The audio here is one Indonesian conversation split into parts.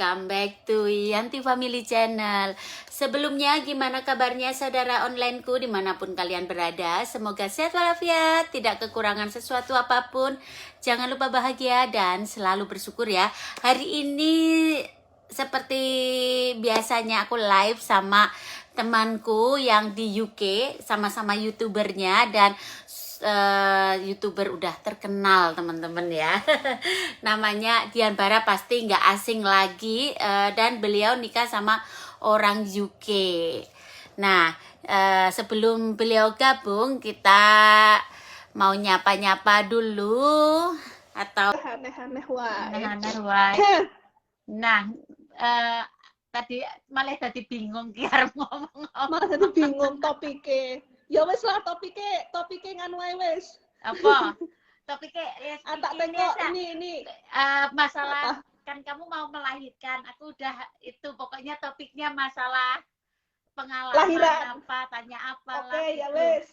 welcome back to Yanti Family Channel. Sebelumnya gimana kabarnya saudara onlineku dimanapun kalian berada. Semoga sehat walafiat, tidak kekurangan sesuatu apapun. Jangan lupa bahagia dan selalu bersyukur ya. Hari ini seperti biasanya aku live sama temanku yang di UK, sama-sama youtubernya dan youtuber udah terkenal teman-teman ya. Namanya Dian Bara, pasti nggak asing lagi, dan beliau nikah sama orang UK. Nah, sebelum beliau gabung kita mau nyapa-nyapa dulu atau aneh-aneh wae. aneh-aneh wae. Nah, tadi malah tadi bingung kiar ngomong. Malah tadi bingung topiknya. Ya wes lah topiknya nganu wae wes. Apa? Topiknya ya, Tak tengok ini masalah kan kamu mau melahirkan. Aku udah itu pokoknya topiknya masalah pengalaman lahiran. apa, tanya apa lah. Oke, ya gitu. wes.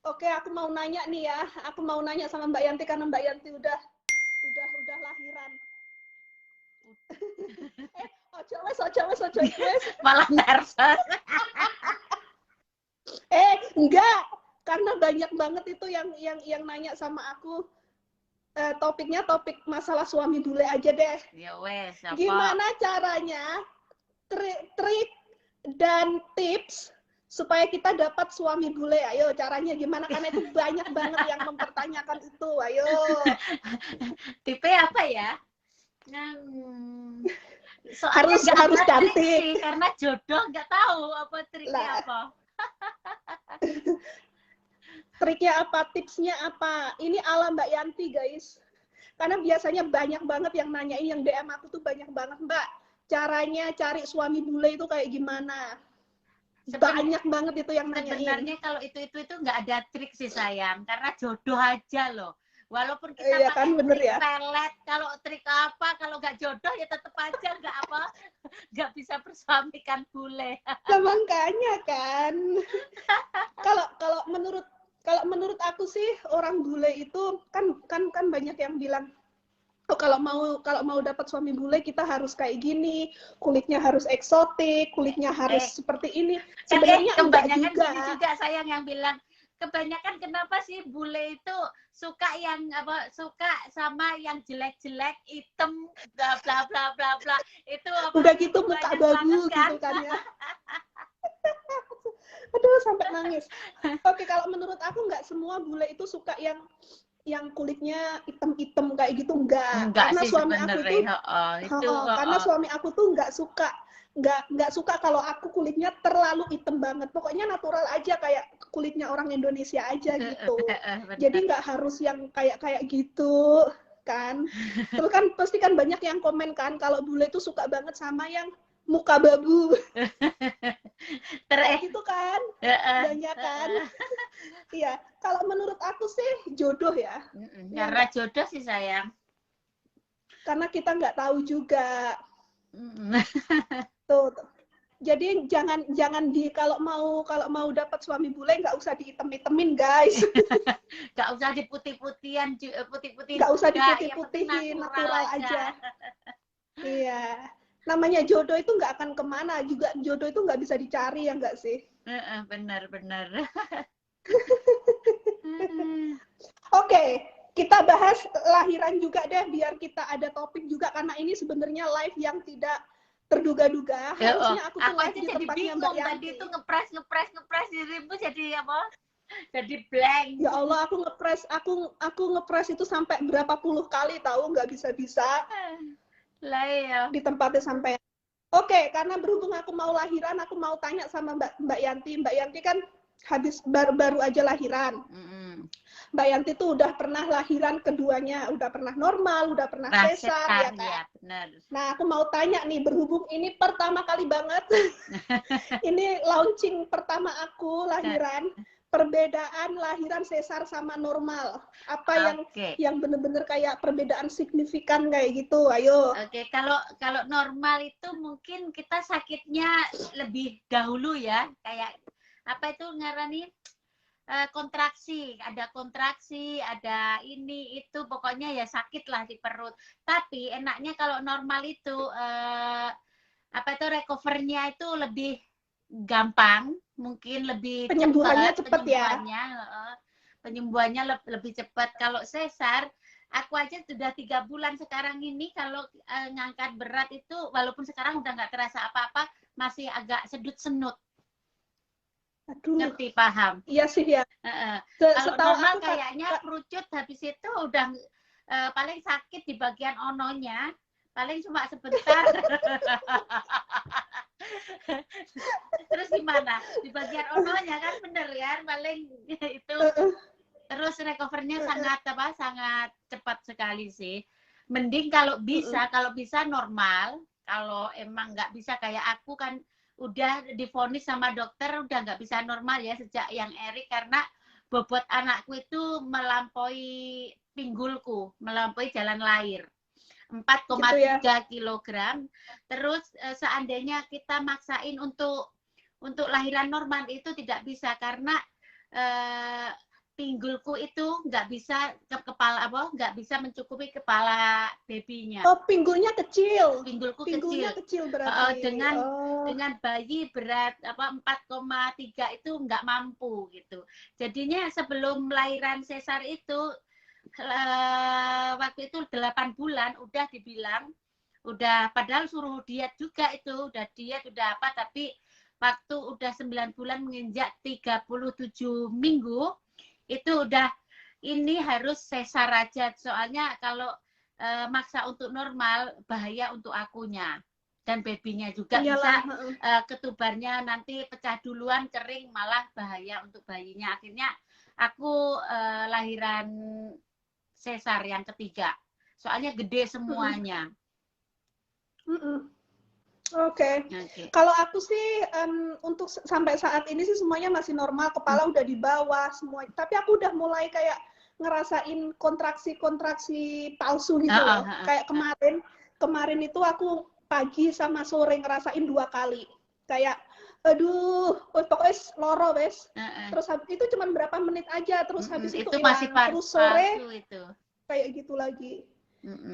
Oke, aku mau nanya nih ya. Aku mau nanya sama Mbak Yanti karena Mbak Yanti udah lahiran. Ojo wes. Malah nervous. Enggak. Karena banyak banget itu yang nanya sama aku. Topiknya topik masalah suami bule aja deh. Ya wes, apa? Gimana caranya trik dan tips supaya kita dapat suami bule? Ayo caranya gimana? Karena itu banyak banget yang mempertanyakan itu. Ayo. Tipe apa ya? Harus cantik sih, karena jodoh nggak tahu apa triknya apa. Triknya apa, tipsnya apa? Ini ala Mbak Yanti guys. Karena biasanya banyak banget yang nanyain, yang DM aku tuh banyak banget, Mbak. Caranya cari suami bule itu kayak gimana? Banyak banget itu yang nanyain. Sebenarnya kalau itu nggak ada trik sih sayang, karena jodoh aja loh. Walaupun kita pakai kan, bener trik ya? pelet, kalau trik apa, kalau nggak jodoh ya tetap aja nggak bisa bersuamikan bule. Nah, makanya kan. Kalau menurut aku sih orang bule itu kan banyak yang bilang, oh kalau mau dapat suami bule kita harus kayak gini, kulitnya harus eksotik, kulitnya harus seperti ini. Sebenarnya kebanyakan gini juga sayang yang bilang, kebanyakan kenapa sih bule itu suka sama yang jelek-jelek, hitam, bla bla bla bla bla. Itu apa? Udah gitu muka babu kan? Gitu kan ya. Aduh sampai nangis. Oke, kalau menurut aku nggak semua bule itu suka yang kulitnya hitam-hitam kayak gitu, enggak. Karena sih, suami aku tuh karena suami aku tuh nggak suka kalau aku kulitnya terlalu hitam banget. Pokoknya natural aja kayak kulitnya orang Indonesia aja gitu. Jadi nggak harus yang kayak gitu kan. Terus kan pasti kan banyak yang komen kan kalau bule itu suka banget sama yang muka babu. Gitu kan. Banyak kan. Iya, kalau menurut aku sih jodoh ya. Karena jodoh sih sayang. Karena kita nggak tahu juga. Tuh. Jadi jangan kalau mau dapat suami bule nggak usah dihitem-hitemin guys. Nggak usah diputih-putihin. Nggak usah diputih-putihin, natural aja. Iya. Namanya jodoh itu nggak akan kemana, juga jodoh itu nggak bisa dicari ya nggak sih? Benar. Oke, kita bahas lahiran juga deh, biar kita ada topik juga, karena ini sebenarnya live yang tidak terduga-duga. Harusnya aku tuh live di tempatnya Mbak Yanti. Tadi itu ngepres dirimu jadi apa? Jadi blank. Ya Allah, aku ngepres itu sampai berapa puluh kali tahu, nggak bisa-bisa. Lah ya. Di tempatnya sampai. Oke, karena berhubung aku mau lahiran, aku mau tanya sama Mbak Yanti. Mbak Yanti kan habis baru aja lahiran. Mbak Yanti tuh udah pernah lahiran keduanya, udah pernah normal, udah pernah sesar, ya kan? Ya, benar. Nah, aku mau tanya nih, berhubung ini pertama kali banget, ini launching pertama aku lahiran, perbedaan lahiran sesar sama normal. Apa yang bener-bener kayak perbedaan signifikan kayak gitu, ayo. Oke, kalau normal itu mungkin kita sakitnya lebih dahulu ya, kayak apa itu ngarani kontraksi, ada ini itu, pokoknya ya sakit lah di perut. Tapi enaknya kalau normal itu recovernya itu lebih gampang, mungkin lebih penyembuhannya cepat ya. Penyembuhannya lebih cepat. Kalau sesar, aku aja sudah 3 bulan sekarang ini kalau ngangkat berat itu, walaupun sekarang udah nggak terasa apa-apa, masih agak sedut-senut. Aduh. Ngerti, paham? Iya sih ya. Kalau normal kayaknya kerucut, habis itu udah paling sakit di bagian ononya, paling cuma sebentar. Terus gimana? Di bagian ononya kan bener ya, paling itu. Terus recovernya sangat cepat sekali sih. Mending kalau bisa normal. Kalau emang nggak bisa kayak aku kan udah divonis sama dokter udah nggak bisa normal ya sejak yang Erik, karena bobot anakku itu melampaui pinggulku, melampaui jalan lahir. 4,3 kilogram. Terus seandainya kita maksain untuk lahiran normal itu tidak bisa, karena pinggulku itu nggak bisa nggak bisa mencukupi kepala babynya. Oh, pinggulnya kecil. Pinggulku kecil berarti. Dengan bayi berat 4,3 itu nggak mampu gitu. Jadinya sebelum lahiran sesar itu waktu itu 8 bulan udah dibilang, padahal suruh diet juga itu, udah diet udah apa, tapi waktu udah 9 bulan menginjak 37 minggu itu udah ini harus sesar aja, soalnya kalau maksa untuk normal bahaya untuk akunya dan babynya juga. Iyalah. Bisa ketubarnya nanti pecah duluan, kering, malah bahaya untuk bayinya. Akhirnya aku lahiran sesar yang ketiga, soalnya gede semuanya. Oke. Kalau aku sih untuk sampai saat ini sih semuanya masih normal, kepala udah di bawah semua. Tapi aku udah mulai kayak ngerasain kontraksi palsu gitu loh. Kayak kemarin itu aku pagi sama sore ngerasain 2 kali. Kayak aduh, pokoknya loro wes. Terus habis itu cuma berapa menit aja, terus habis itu hilang. Terus sore itu kayak gitu lagi.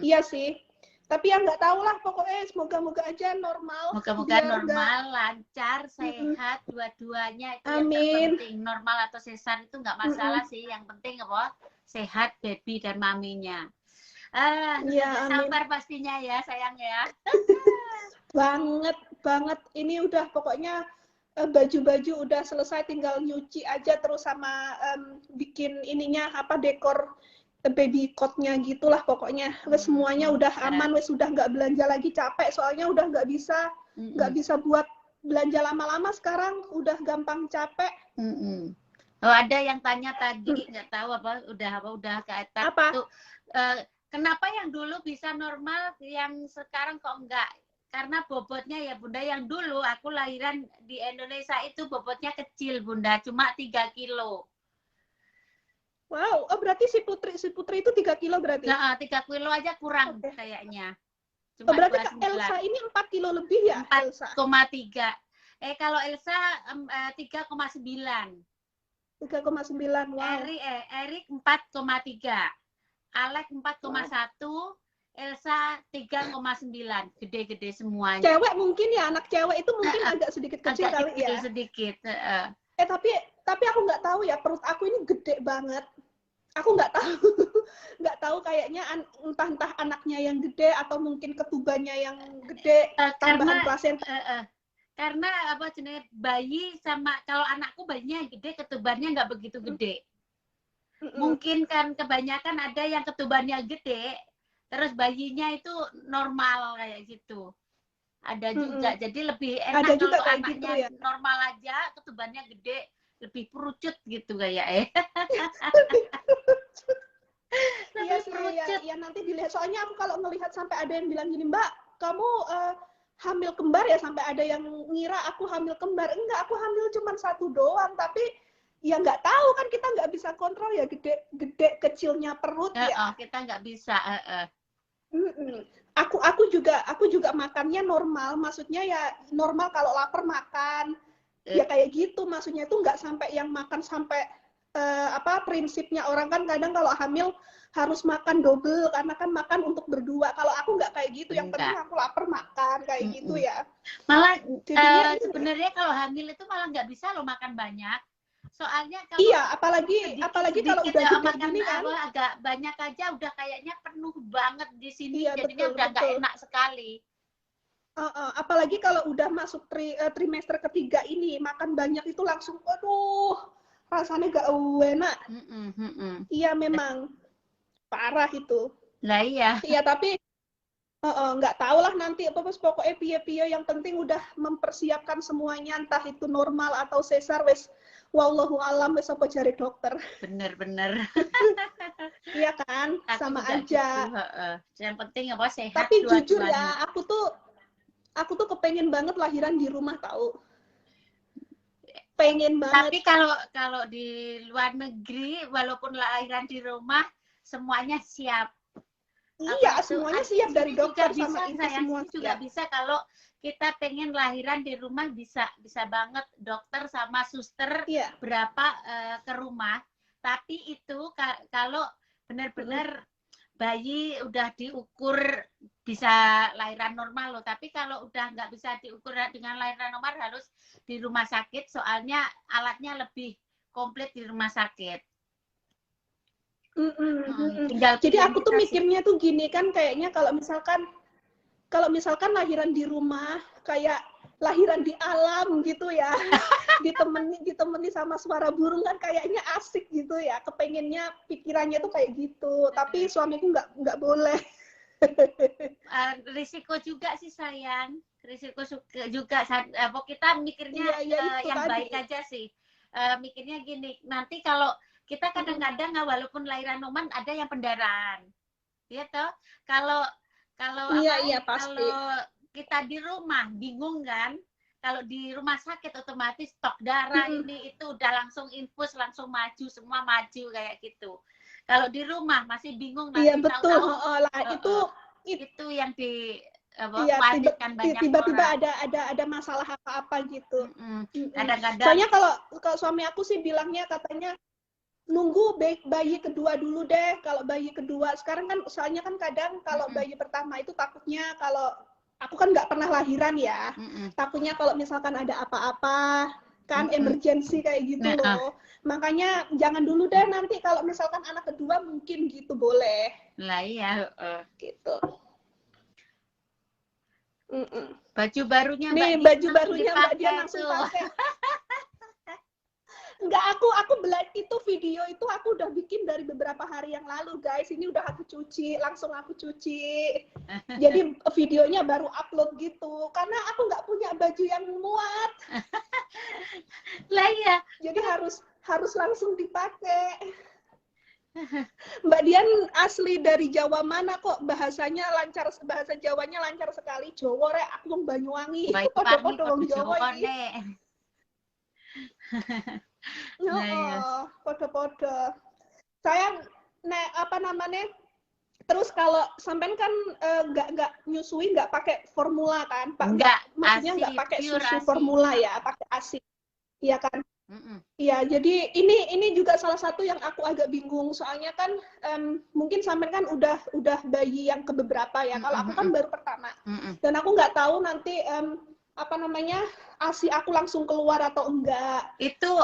Iya sih. Tapi yang nggak tahu lah, pokoknya semoga-moga aja normal. Moga-moga normal, lancar, sehat, dua-duanya itu yang terpenting. Normal atau sesar itu nggak masalah sih, yang penting apa? Sehat baby dan maminya. Sabar pastinya ya sayang ya. Banget. Ini udah pokoknya baju-baju udah selesai, tinggal nyuci aja, terus sama bikin ininya dekor baby cot-nya gitulah pokoknya. Wes semuanya udah aman, wes udah nggak belanja lagi, capek soalnya udah nggak bisa buat belanja lama-lama sekarang, udah gampang capek. Oh, ada yang tanya tadi, nggak tahu udah ke atas tuh, kenapa yang dulu bisa normal, yang sekarang kok enggak? Karena bobotnya ya Bunda, yang dulu aku lahiran di Indonesia itu bobotnya kecil Bunda, cuma 3 kilo. Wow, berarti si Putri itu 3 kilo berarti? Nah, 3 kilo aja kurang kayaknya. Cuma berarti Elsa ini 4 kilo lebih ya? 4,3. Kalau Elsa 3,9. 3,9, wow. Erik 4,3. Alex 4,1. Elsa 3,9. Gede-gede semuanya. Cewek mungkin ya, anak cewek itu mungkin agak sedikit kecil kali ya. Sedikit. Tapi aku nggak tahu ya, perut aku ini gede banget. Aku nggak tahu kayaknya entah anaknya yang gede atau mungkin ketubannya yang gede, tambahan plasenta. Karena jenis bayi sama, kalau anakku bayinya yang gede, ketubannya nggak begitu gede. Mungkin kan kebanyakan ada yang ketubannya gede, terus bayinya itu normal kayak gitu. Ada juga, jadi lebih enak kalau anaknya gitu ya? Normal aja, ketubannya gede, lebih perucut gitu kayak Iya sih, ya nanti dilihat. Soalnya aku kalau melihat sampai ada yang bilang gini, Mbak, kamu hamil kembar ya, sampai ada yang ngira aku hamil kembar. Enggak, aku hamil cuma 1 doang, tapi ya nggak tahu kan, kita nggak bisa kontrol ya gede kecilnya perut ya. Kita nggak bisa. Aku juga makannya normal, maksudnya ya normal, kalau lapar makan. Ya kayak gitu, maksudnya itu nggak sampai yang makan sampai prinsipnya orang kan kadang kalau hamil harus makan double karena kan makan untuk berdua. Kalau aku nggak kayak gitu, yang penting aku lapar makan kayak gitu ya. Malah sebenarnya kalau hamil itu malah nggak bisa loh makan banyak. Soalnya kalau apalagi kalau udah gede gini kan agak banyak aja udah kayaknya penuh banget di sini, jadinya betul, udah nggak enak sekali. Apalagi kalau udah masuk trimester ketiga ini makan banyak itu langsung aduh rasanya gak enak. Iya memang parah itu. Lah iya. Iya tapi nggak tahu lah nanti pokoknya piye-piye yang penting udah mempersiapkan semuanya, entah itu normal atau sesar wes wallahu alam wes apa cari dokter. Bener. Iya kan, aku sama aja. Gitu, yang penting apa sehat. Tapi jujur ya, aku tuh kepengen banget lahiran di rumah tahu. Pengen banget. Tapi kalau di luar negeri walaupun lahiran di rumah semuanya siap. Iya, semuanya siap dari dokter sama itu semua juga bisa. Kalau kita pengen lahiran di rumah bisa banget, dokter sama suster berapa ke rumah. Tapi itu kalau benar-benar bayi udah diukur bisa lahiran normal loh. Tapi kalau udah nggak bisa diukur dengan lahiran normal harus di rumah sakit, soalnya alatnya lebih komplit di rumah sakit. Jadi aku tuh mikirnya tuh gini kan, kayaknya kalau misalkan lahiran di rumah kayak lahiran di alam gitu ya, ditemani sama suara burung kan kayaknya asik gitu ya, kepengennya pikirannya tuh kayak gitu. Tapi suamiku nggak boleh. Risiko juga sih sayang, risiko juga. Kita mikirnya yang baik aja sih. Mikirnya gini, nanti kalau kita kadang-kadang walaupun lahiran normal ada yang pendarahan, ya toh. Kalau pasti. Kalau kita di rumah bingung kan, kalau di rumah sakit otomatis stok darah ini itu udah langsung infus, langsung maju, semua maju kayak gitu. Kalau di rumah masih bingung nanti. Iya betul. Itu yang tiba-tiba ada masalah apa gitu. Kadang-kadang. Soalnya kalau suami aku sih bilangnya katanya nunggu bayi kedua dulu deh. Kalau bayi kedua sekarang kan soalnya kan kadang kalau bayi pertama itu takutnya, kalau aku kan nggak pernah lahiran ya, takutnya kalau misalkan ada apa-apa kan emergency kayak gitu loh. Makanya jangan dulu deh, nanti kalau misalkan anak kedua mungkin gitu boleh. Lah iya, gitu. Baju barunya Mbak Dian langsung pakai. Enggak, aku itu video itu aku udah bikin dari beberapa hari yang lalu guys. Ini udah aku cuci, langsung aku cuci. Jadi videonya baru upload gitu, karena aku nggak punya baju yang muat. Lah iya. Jadi harus langsung dipakai. Mbak Dian asli dari Jawa mana kok bahasanya lancar, bahasa Jawanya lancar sekali. Jawa rek, aku wong Banyuwangi. Podo-podo Jawa iki. Podo-podo. Saya terus kalau sampean kan nggak nyusui, nggak pakai formula kan, Pak? Maksudnya nggak pakai susu formula ya, pakai ASI. Iya kan? Iya, jadi ini juga salah satu yang aku agak bingung, soalnya kan mungkin sampean kan udah bayi yang kebeberapa ya. Kalau aku kan baru pertama. Dan aku nggak tahu nanti ASI aku langsung keluar atau enggak. Itu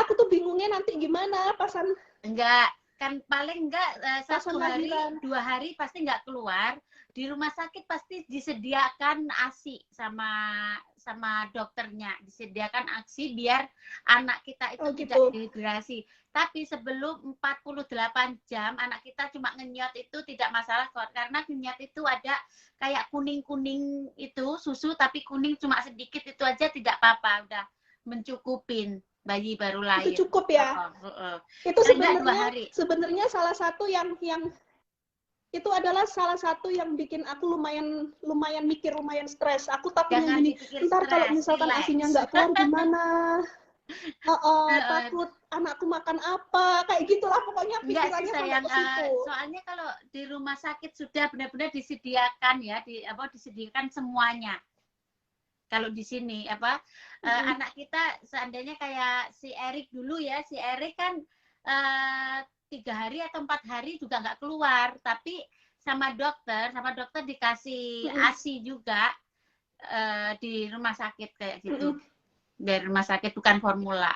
aku tuh bingungnya nanti gimana pasan. Enggak, kan paling enggak 1 hari, 2 hari pasti enggak keluar. Di rumah sakit pasti disediakan ASI sama dokternya, disediakan ASI biar anak kita itu tidak dehidrasi. Tapi sebelum 48 jam anak kita cuma ngenyot itu tidak masalah kok, karena ngenyot itu ada kayak kuning-kuning itu susu, tapi kuning cuma sedikit, itu aja tidak apa-apa, udah mencukupin bayi baru lahir. Itu cukup ya. Itu sebenarnya salah satu yang itu adalah salah satu yang bikin aku lumayan mikir, lumayan stres. Aku takutnya gini, ntar kalau misalkan ASINya nggak keluar gimana? Takut anakku makan apa, kayak gitulah pokoknya pikirannya sampai ke situ. Soalnya kalau di rumah sakit sudah benar-benar disediakan ya, disediakan semuanya. kalau di sini apa anak kita seandainya kayak si Erik dulu ya, si Erik kan 3 hari atau 4 hari juga nggak keluar, tapi sama dokter dikasih ASI juga di rumah sakit kayak gitu, dari rumah sakit bukan formula.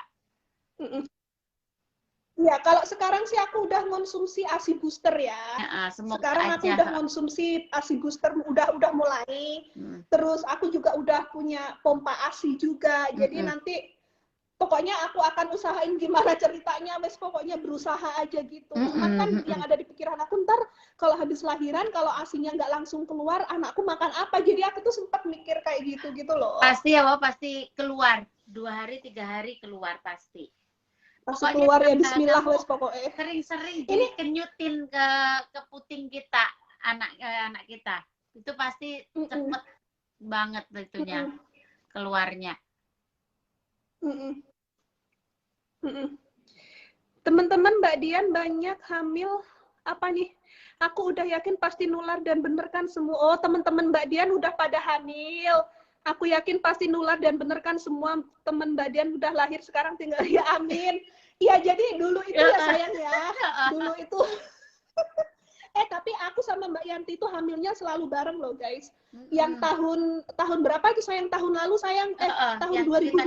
Ya, kalau sekarang sih aku udah konsumsi ASI booster ya. Sekarang aku udah konsumsi ASI booster, udah mulai. Terus aku juga udah punya pompa ASI juga. Jadi nanti pokoknya aku akan usahain gimana ceritanya, wes pokoknya berusaha aja gitu. Cuman kan yang ada di pikiran aku ntar kalau habis lahiran, kalau ASInya nggak langsung keluar, anakku makan apa? Jadi aku tuh sempat mikir kayak gitu loh. Pasti ya, pasti keluar 2 hari 3 hari keluar pasti. Pokoknya keluar ya bismillah wes pokoknya. Sering-sering dikenyutin ke puting kita, anak kita. Itu pasti cepet banget itunya keluarnya. Teman-teman Mbak Dian banyak hamil apa nih? Aku udah yakin pasti nular dan bener kan semua. Oh, teman-teman Mbak Dian udah pada hamil. Aku yakin pasti nular dan bener kan semua teman Mbak Dian udah lahir sekarang tinggal ya amin. Iya, jadi dulu itu ya sayang ya. Dulu itu tapi aku sama Mbak Yanti itu hamilnya selalu bareng loh, guys. Yang tahun berapa itu sayang? Tahun lalu sayang tahun 2020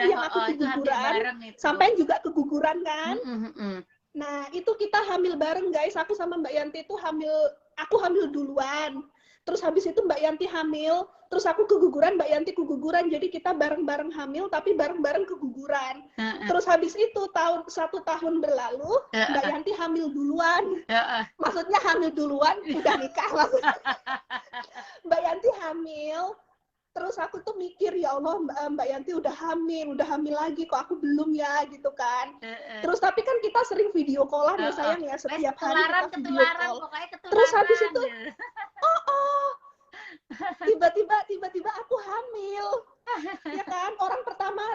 yang aku keguguran. Sampai juga keguguran kan? Nah, itu kita hamil bareng, guys. Aku sama Mbak Yanti itu aku hamil duluan. Terus habis itu Mbak Yanti hamil, terus aku keguguran, Mbak Yanti keguguran. Jadi kita bareng-bareng hamil, tapi bareng-bareng keguguran. Terus habis itu 1 tahun berlalu, Mbak Yanti hamil duluan. Maksudnya hamil duluan, udah nikah maksudnya. Mbak Yanti hamil, terus aku tuh mikir, ya Allah Mbak Yanti udah hamil lagi, kok aku belum ya, gitu kan. Terus tapi kan kita sering video callan ya sayang ya, setiap hari kita video call. Terus habis itu, tiba-tiba aku hamil. Ya kan,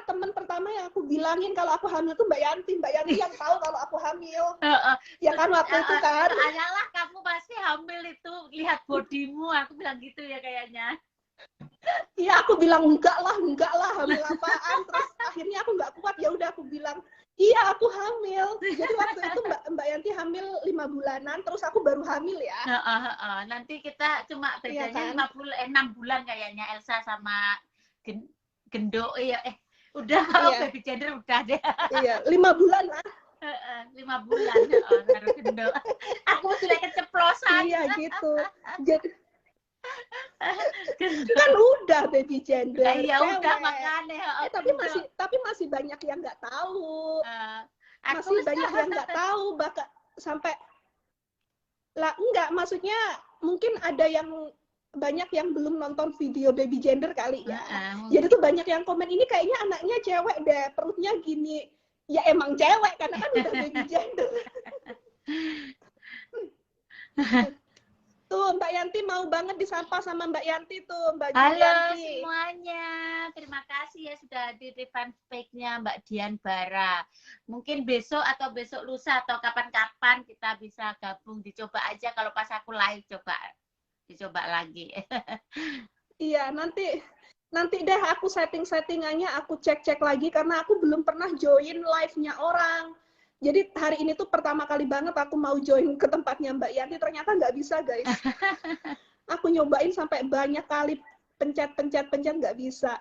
teman pertama yang aku bilangin kalau aku hamil tuh Mbak Yanti yang tahu kalau aku hamil. Ya kan waktu itu kan. Ayalah kamu pasti hamil itu, lihat bodimu, aku bilang gitu ya kayaknya. Iya, aku bilang enggak lah hamil apaan. Terus akhirnya aku nggak kuat, ya udah aku bilang iya aku hamil. Jadi waktu itu Mbak Yanti hamil 5 bulanan, terus aku baru hamil ya. Nanti kita cuma bedanya 6 bulan kayaknya Elsa sama Gendo ya. Udah baby gender udah deh. Iya, 5 bulan lah. 5 bulan baru Gendo. Aku sudah keceplosan. Iya gitu. Jadi kan udah baby gender. Iya udah makanya. Tapi masih banyak yang nggak tahu. Masih banyak yang nggak tahu, bahkan sampai lah enggak, maksudnya mungkin ada yang banyak yang belum nonton video baby gender kali ya. Jadi tuh banyak yang komen, ini kayaknya anaknya cewek deh, perutnya gini. Ya emang cewek karena kan udah baby gender. Tuh Mbak Yanti mau banget disapa sama Mbak Yanti tuh, Mbak Halo Yanti. semuanya, terima kasih ya sudah di fanpage-nya Mbak Dian Bara. Mungkin besok atau besok lusa atau kapan-kapan kita bisa gabung, dicoba aja kalau pas aku live dicoba lagi. Iya, nanti deh aku settingannya aku cek lagi karena aku belum pernah join live-nya orang. Jadi hari ini tuh pertama kali banget aku mau join ke tempatnya Mbak Yanti, ternyata nggak bisa guys. Aku nyobain sampai banyak kali pencet nggak bisa.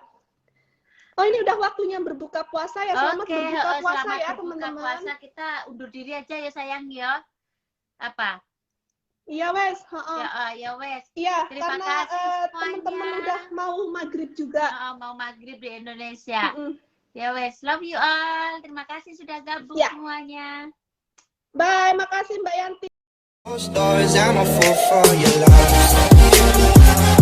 Oh ini udah waktunya berbuka puasa ya, selamat berbuka puasa ya teman-teman. Puasa kita undur diri aja ya sayang ya. Apa? Iya wes. Ya wes. Iya karena teman-teman udah mau maghrib juga. Mau maghrib di Indonesia. Ya wes, love you all. Terima kasih sudah gabung semuanya. Bye, makasih Mbak Yanti. Stories, I'm a fool for your love.